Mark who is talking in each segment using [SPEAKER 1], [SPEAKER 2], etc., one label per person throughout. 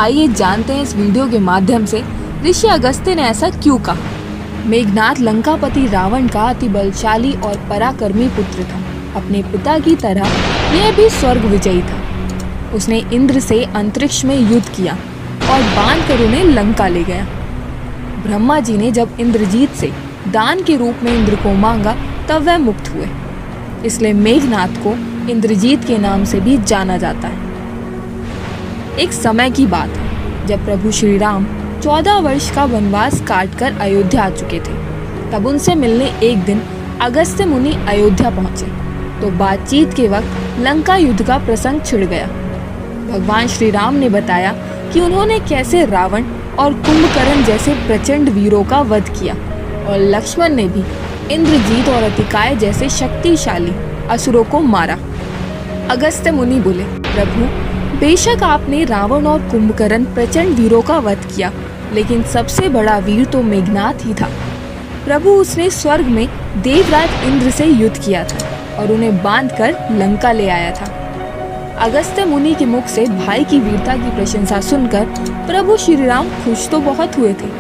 [SPEAKER 1] आइए जानते हैं इस वीडियो के माध्यम से ऋषि अगस्त्य ने ऐसा क्यों कहा। मेघनाद लंकापति रावण का अति बलशाली और पराक्रमी पुत्र था। अपने पिता की तरह यह भी स्वर्ग विजयी था। उसने इंद्र से अंतरिक्ष में युद्ध किया और बांध कर उन्हें लंका ले गया। ब्रह्मा जी ने जब इंद्रजीत से दान के रूप में इंद्र को मांगा तब वह मुक्त हुए। इसलिए मेघनाद को इंद्रजीत के नाम से भी जाना जाता है। एक समय की बात है जब प्रभु श्री राम 14 वर्ष का वनवास काटकर अयोध्या आ चुके थे। तब उनसे मिलने एक दिन अगस्त्य मुनि अयोध्या पहुंचे तो बातचीत के वक्त लंका युद्ध का प्रसंग छिड़ गया। भगवान श्री राम ने बताया कि उन्होंने कैसे रावण और कुंभकर्ण जैसे प्रचंड वीरों का वध किया और लक्ष्मण ने भी इंद्रजीत और अतिकाय जैसे शक्तिशाली असुरों को मारा। अगस्त्य मुनि बोले, प्रभु बेशक आपने रावण और कुंभकर्ण प्रचंड वीरों का वध किया, लेकिन सबसे बड़ा वीर तो मेघनाद ही था। प्रभु उसने स्वर्ग में देवराज इंद्र से युद्ध किया था और उन्हें बांधकर लंका ले आया था। अगस्त्य मुनि के मुख से भाई की वीरता की प्रशंसा सुनकर प्रभु श्री राम खुश तो बहुत हुए थे,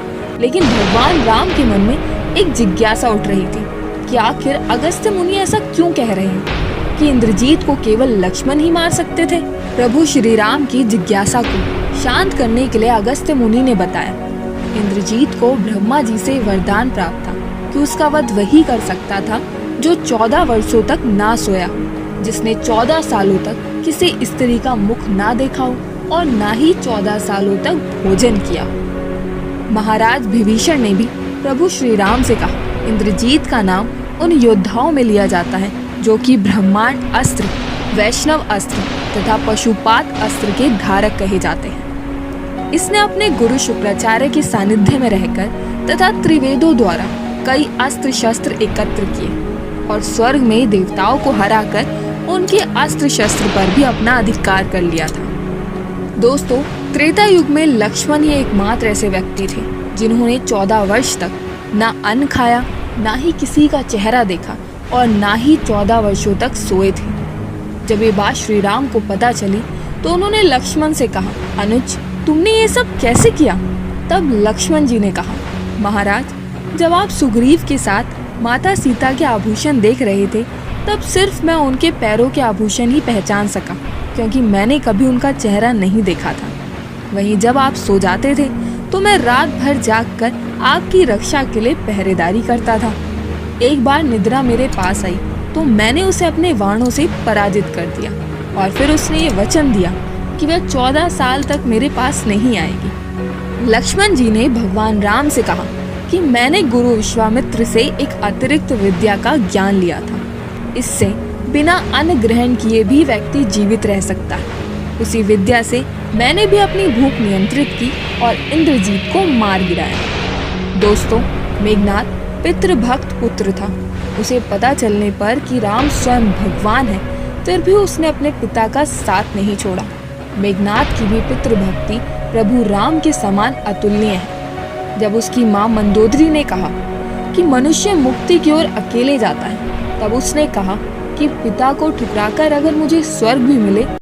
[SPEAKER 1] लेकिन भगवान राम के मन में एक जिज्ञासा उठ रही थी कि आखिर अगस्त्य मुनि ऐसा क्यों कह रहे हैं कि इंद्रजीत को केवल लक्ष्मण ही मार सकते थे। प्रभु श्री राम की जिज्ञासा को शांत करने के लिए अगस्त्य मुनि ने बताया, इंद्रजीत को ब्रह्मा जी से वरदान प्राप्त था कि उसका वध वही कर सकता था जो 14 वर्षों तक ना सोया, जिसने 14 सालों तक किसी स्त्री का मुख ना देखा हो और ना ही 14 सालों तक भोजन किया। महाराज विभीषण ने भी प्रभु श्री राम से कहा, इंद्रजीत का नाम उन योद्धाओं में लिया जाता है जो कि ब्रह्मांड अस्त्र, वैष्णव अस्त्र तथा पशुपात अस्त्र के धारक कहे जाते हैं। इसने अपने गुरु शुक्राचार्य के सानिध्य में रहकर तथा त्रिवेदों द्वारा कई अस्त्र शस्त्र एकत्र किए और स्वर्ग में देवताओं को हराकर उनके अस्त्र शस्त्र पर भी अपना अधिकार कर लिया था। दोस्तों, त्रेता युग में लक्ष्मण ही एकमात्र ऐसे व्यक्ति थे जिन्होंने 14 वर्ष तक ना अन्न खाया, ना ही किसी का चेहरा देखा और ना ही 14 वर्षों तक सोए थे। जब ये बात श्री राम को पता चली तो उन्होंने लक्ष्मण से कहा, अनुज तुमने ये सब कैसे किया? तब लक्ष्मण जी ने कहा, महाराज जब आप सुग्रीव के साथ माता सीता के आभूषण देख रहे थे तब सिर्फ मैं उनके पैरों के आभूषण ही पहचान सका, क्योंकि मैंने कभी उनका चेहरा नहीं देखा था। वहीं जब आप सो जाते थे तो मैं रात भर जागकर आपकी रक्षा के लिए पहरेदारी करता था। एक बार निद्रा मेरे पास आई तो मैंने उसे अपने बाणों से पराजित कर दिया और फिर उसने ये वचन दिया कि वह 14 साल तक मेरे पास नहीं आएगी। लक्ष्मण जी ने भगवान राम से कहा कि मैंने गुरु विश्वामित्र से एक अतिरिक्त विद्या का ज्ञान लिया था। इससे बिना अन्न ग्रहण किए भी व्यक्ति जीवित रह सकता है। उसी विद्या से मैंने भी अपनी भूख नियंत्रित की और इंद्रजीत को मार गिराया। दोस्तों, मेघनाद पितृभक्त पुत्र था। उसे पता चलने पर कि राम स्वयं भगवान है, फिर भी उसने अपने पिता का साथ नहीं छोड़ा। मेघनाद की भी पितृभक्ति प्रभु राम के समान अतुलनीय है। जब उसकी माँ मंदोदरी ने कहा कि मनुष्य मुक्ति की ओर अकेले जाता है, तब उसने कहा कि पिता को ठुकराकर अगर मुझे स्वर्ग भी मिले